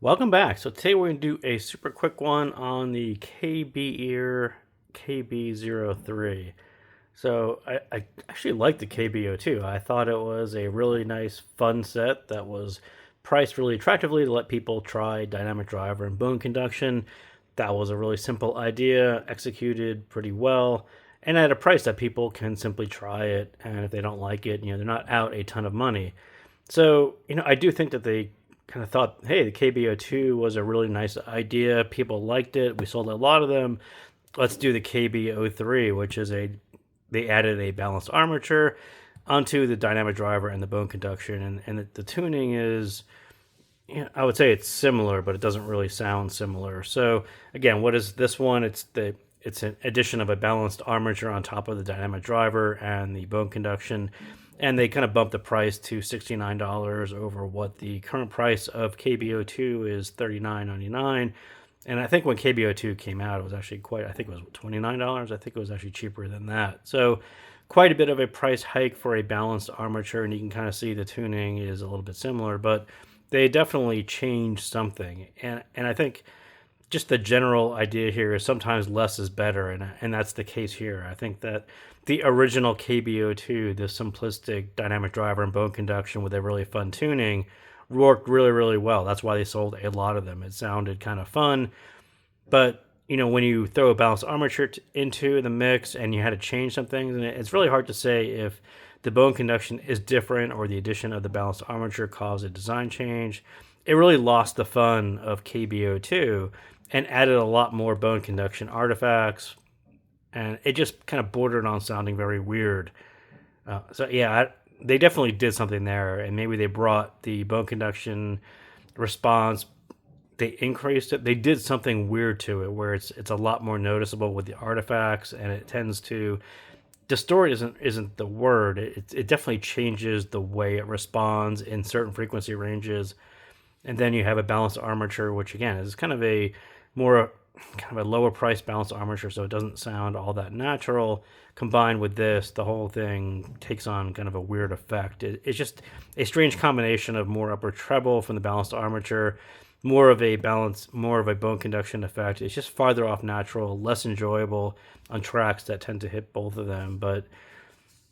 Welcome back. So today we're going to do a super quick one on the Kbear KB03. So I actually like the KB02. I thought it was a really nice, fun set that was priced really attractively to let people try dynamic driver and bone conduction. That was a really simple idea, executed pretty well, and at a price that people can simply try it. And if they don't like it, they're not out a ton of money. So, I do think that they kind of thought, hey, the KB02 was a really nice idea. People liked it. We sold a lot of them. Let's do the KB03, which is they added a balanced armature onto the dynamic driver and the bone conduction. And the tuning is, I would say it's similar, but it doesn't really sound similar. So again, what is this one? It's an addition of a balanced armature on top of the dynamic driver and the bone conduction. And they kind of bumped the price to $69 over what the current price of KB02 is $39.99. And I think when KB02 came out, it was actually I think it was $29. I think it was actually cheaper than that. So quite a bit of a price hike for a balanced armature. And you can kind of see the tuning is a little bit similar, but they definitely changed something. And I think just the general idea here is sometimes less is better, and that's the case here. I think that the original KB02, the simplistic dynamic driver and bone conduction with a really fun tuning, worked really, really well. That's why they sold a lot of them. It sounded kind of fun, but when you throw a balanced armature into the mix and you had to change some things, and it's really hard to say if the bone conduction is different or the addition of the balanced armature caused a design change. It really lost the fun of KB02 and added a lot more bone conduction artifacts, and it just kind of bordered on sounding very weird. So yeah, they definitely did something there, and maybe they brought the bone conduction response, they increased it. They did something weird to it where it's a lot more noticeable with the artifacts, and it tends to distort isn't the word. It definitely changes the way it responds in certain frequency ranges. And then you have a balanced armature, which again is kind of a lower price balanced armature, so it doesn't sound all that natural. Combined with this, the whole thing takes on kind of a weird effect. It's just a strange combination of more upper treble from the balanced armature, more of a bone conduction effect. It's just farther off natural, less enjoyable on tracks that tend to hit both of them. But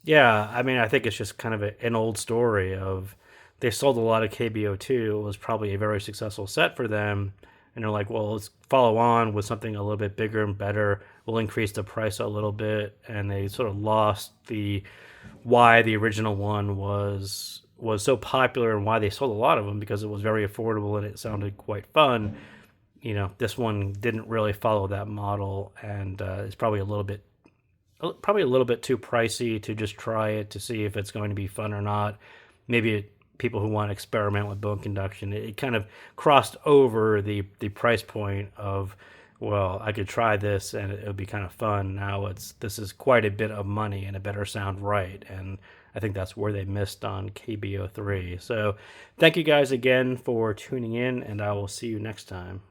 yeah, I mean, I think it's just kind of an old story of they sold a lot of KB02. It was probably a very successful set for them. And they're like, well, let's follow on with something a little bit bigger and better. We'll increase the price a little bit. And they sort of lost why the original one was so popular and why they sold a lot of them, because it was very affordable and it sounded quite fun. This one didn't really follow that model, and it's probably a little bit too pricey to just try it to see if it's going to be fun or not. Maybe people who want to experiment with bone conduction, it kind of crossed over the price point of, well, I could try this and it would be kind of fun. Now this is quite a bit of money and it better sound right. And I think that's where they missed on KB03. So thank you guys again for tuning in, and I will see you next time.